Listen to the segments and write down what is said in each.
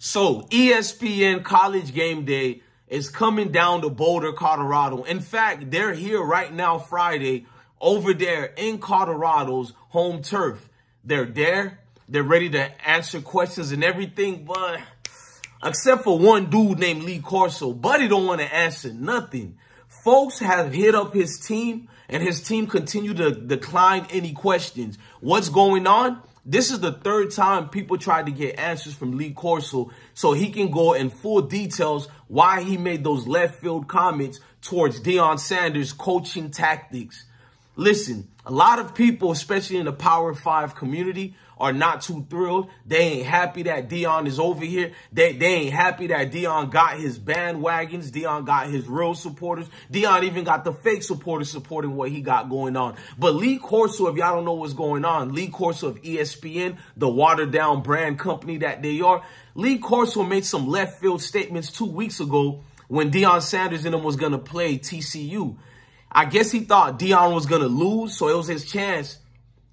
So ESPN College Game Day is coming down to Boulder, Colorado. In fact, they're here right now Friday over there in Colorado's home turf. They're there. They're ready to answer questions and everything, but except for one dude named Corso. Buddy don't want to answer nothing. Folks have hit up his team, and his team continue to decline any questions. What's going on? This is the third time people tried to get answers from Corso so he can go in full details why he made those left field comments towards Deion Sanders' coaching tactics. Listen, a lot of people, especially in the Power 5 community, are not too thrilled. They ain't happy that Deion is over here. They ain't happy that Deion got his bandwagons. Deion got his real supporters. Deion even got the fake supporters supporting what he got going on. But Corso, if y'all don't know what's going on, Corso of ESPN, the watered down brand company that they are, Corso made some left field statements 2 weeks ago when Deion Sanders and him was going to play TCU. I guess he thought Deion was going to lose, so it was his chance,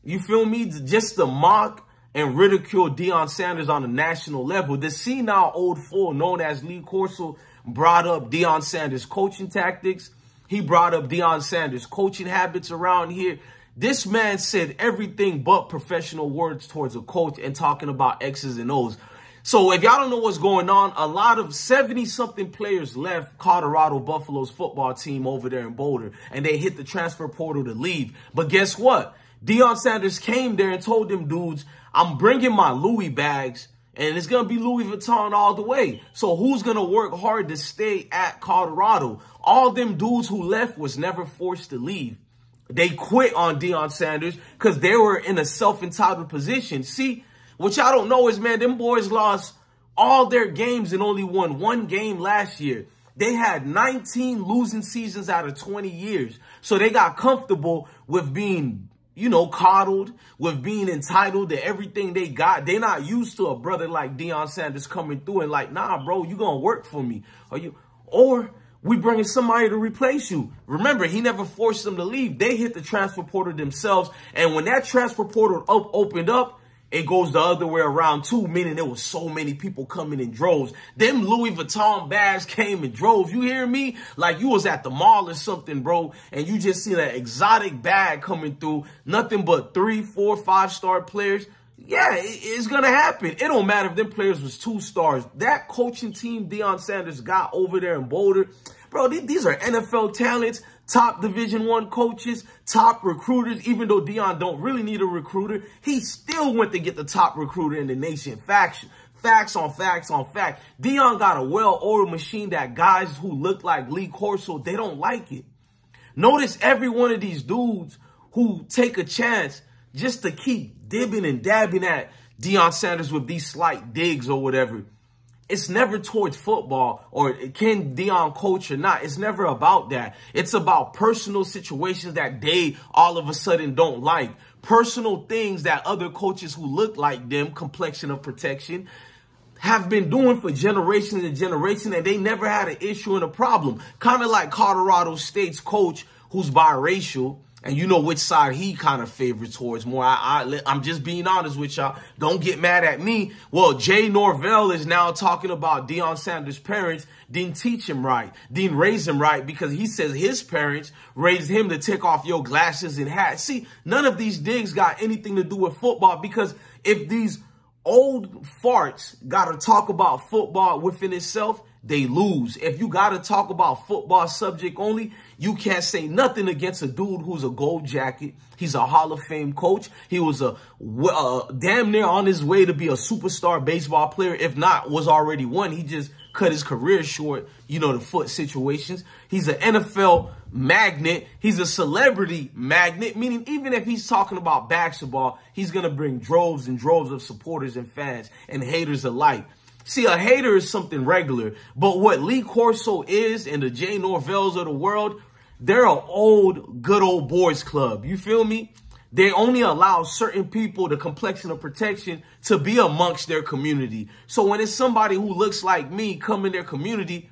you feel me, just to mock and ridicule Deion Sanders on a national level. The senile old fool known as Corso brought up Deion Sanders' coaching tactics. He brought up Deion Sanders' coaching habits around here. This man said everything but professional words towards a coach and talking about X's and O's. So if y'all don't know what's going on, a lot of 70-something players left Colorado Buffalo's football team over there in Boulder, and they hit the transfer portal to leave. But guess what? Deion Sanders came there and told them dudes, I'm bringing my Louis bags, and it's going to be Louis Vuitton all the way. So who's going to work hard to stay at Colorado? All them dudes who left was never forced to leave. They quit on Deion Sanders because they were in a self-entitled position. See, what y'all don't know is, man, them boys lost all their games and only won one game last year. They had 19 losing seasons out of 20 years. So they got comfortable with being, you know, coddled, with being entitled to everything they got. They're not used to a brother like Deion Sanders coming through and like, nah, bro, you going to work for me. Or we bringing somebody to replace you. Remember, he never forced them to leave. They hit the transfer portal themselves. And when that transfer portal opened up, it goes the other way around too, meaning there was so many people coming in droves. Them Louis Vuitton bags came in droves. You hear me? Like you was at the mall or something, bro, and you just see that exotic bag coming through. Nothing but 3, 4, 5-star players. Yeah, it's going to happen. It don't matter if them players was 2 stars. That coaching team Deion Sanders got over there in Boulder, bro, these are NFL talents, top Division I coaches, top recruiters. Even though Deion don't really need a recruiter, he still went to get the top recruiter in the nation. Facts on facts on fact. Deion got a well-oiled machine that guys who look like Corso, they don't like it. Notice every one of these dudes who take a chance just to keep dibbing and dabbing at Deion Sanders with these slight digs or whatever. It's never towards football or can Deion coach or not. It's never about that. It's about personal situations that they all of a sudden don't like. Personal things that other coaches who look like them, complexion of protection, have been doing for generations and generations, and they never had an issue and a problem. Kind of like Colorado State's coach who's biracial, and you know which side he kind of favors towards more. I'm just being honest with y'all. Don't get mad at me. Well, Jay Norvell is now talking about Deion Sanders' parents didn't teach him right, didn't raise him right, because he says his parents raised him to take off your glasses and hat. See, none of these digs got anything to do with football, because if these old farts got to talk about football within itself, they lose. If you got to talk about football subject only, you can't say nothing against a dude who's a gold jacket. He's a Hall of Fame coach. He was a damn near on his way to be a superstar baseball player. If not, was already one. He just cut his career short, you know, the foot situations. He's an NFL magnet. He's a celebrity magnet, meaning even if he's talking about basketball, he's going to bring droves and droves of supporters and fans and haters alike. See, a hater is something regular, but what Corso is and the Jay Norvells of the world, they're an old, good old boys club. You feel me? They only allow certain people the complexion of protection to be amongst their community. So when it's somebody who looks like me come in their community,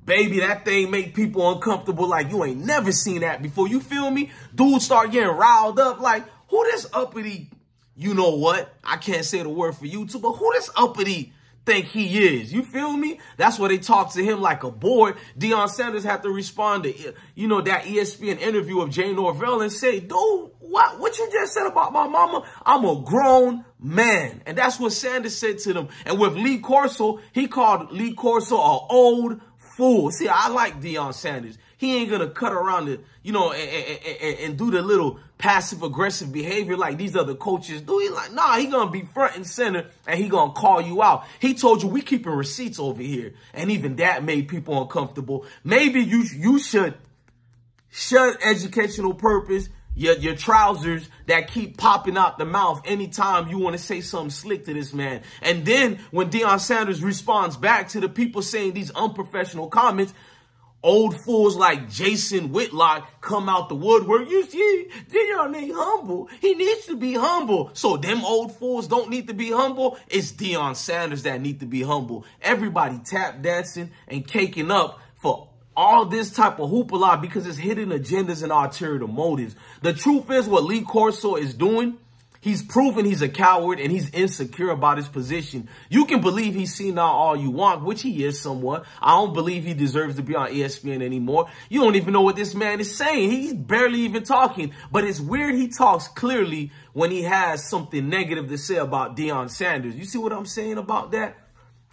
baby, that thing make people uncomfortable like you ain't never seen that before. You feel me? Dudes start getting riled up like, who this uppity, you know what? I can't say the word for you too, but who this uppity think he is. You feel me? That's why they talk to him like a boy. Deion Sanders had to respond to, you know, that ESPN interview of Jay Norvell and say, dude, what you just said about my mama? I'm a grown man. And that's what Sanders said to them. And with Lee Corso, he called Lee Corso an old fool. See, I like Deion Sanders. He ain't going to cut around the, you know, and do the little passive-aggressive behavior like these other coaches do. He like, nah, he going to be front and center, and he going to call you out. He told you we keeping receipts over here, and even that made people uncomfortable. Maybe you should shut educational purpose, your trousers that keep popping out the mouth anytime you want to say something slick to this man. And then when Deion Sanders responds back to the people saying these unprofessional comments, old fools like Jason Whitlock come out the woodwork. You see, Deion ain't humble. He needs to be humble. So them old fools don't need to be humble. It's Deion Sanders that need to be humble. Everybody tap dancing and caking up for all this type of hoopla because it's hidden agendas and ulterior motives. The truth is what Lee Corso is doing, he's proven he's a coward and he's insecure about his position. You can believe he's seen out all you want, which he is somewhat. I don't believe he deserves to be on ESPN anymore. You don't even know what this man is saying. He's barely even talking. But it's weird he talks clearly when he has something negative to say about Deion Sanders. You see what I'm saying about that?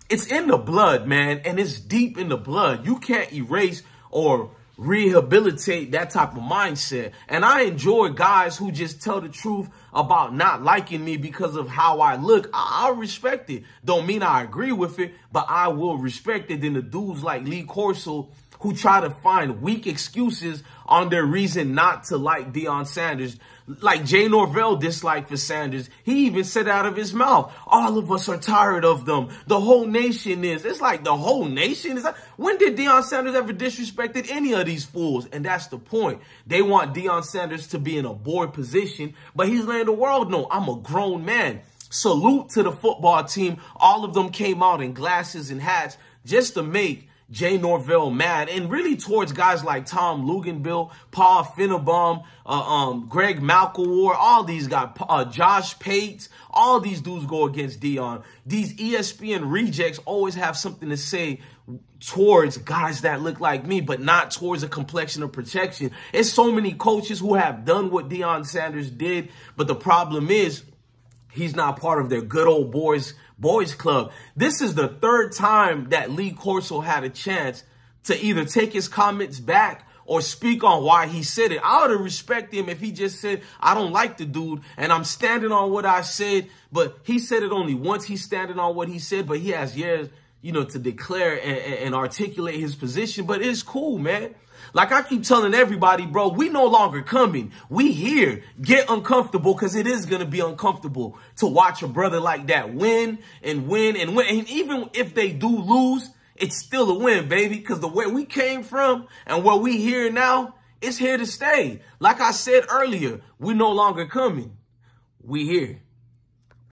It's in the blood, man, and it's deep in the blood. You can't erase or rehabilitate that type of mindset. And I enjoy guys who just tell the truth about not liking me because of how I look. I'll respect it. Don't mean I agree with it, but I will respect it. Then the dudes like Lee Corso who try to find weak excuses on their reason not to like Deion Sanders. Like Jay Norvell disliked for Sanders. He even said out of his mouth, all of us are tired of them. The whole nation is. It's like the whole nation is. When did Deion Sanders ever disrespected any of these fools? And that's the point. They want Deion Sanders to be in a board position, but he's letting the world know I'm a grown man. Salute to the football team. All of them came out in glasses and hats just to make Jay Norvell mad, and really towards guys like Tom Luginbill, Paul Finebaum, Greg McElroy, all these guys, Josh Pates, all these dudes go against Deion. These ESPN rejects always have something to say towards guys that look like me, but not towards a complexion of protection. It's so many coaches who have done what Deion Sanders did, but the problem is he's not part of their good old boys club. This is the third time that Lee Corso had a chance to either take his comments back or speak on why he said it. I would have respected him if he just said, I don't like the dude and I'm standing on what I said. But he said it only once. He's standing on what he said, but he has years, you know, to declare and articulate his position. But it's cool, man. Like I keep telling everybody, bro, we no longer coming. We here. Get uncomfortable because it is going to be uncomfortable to watch a brother like that win and win and win. And even if they do lose, it's still a win, baby, because the way we came from and where we here now, it's here to stay. Like I said earlier, we're no longer coming. We here.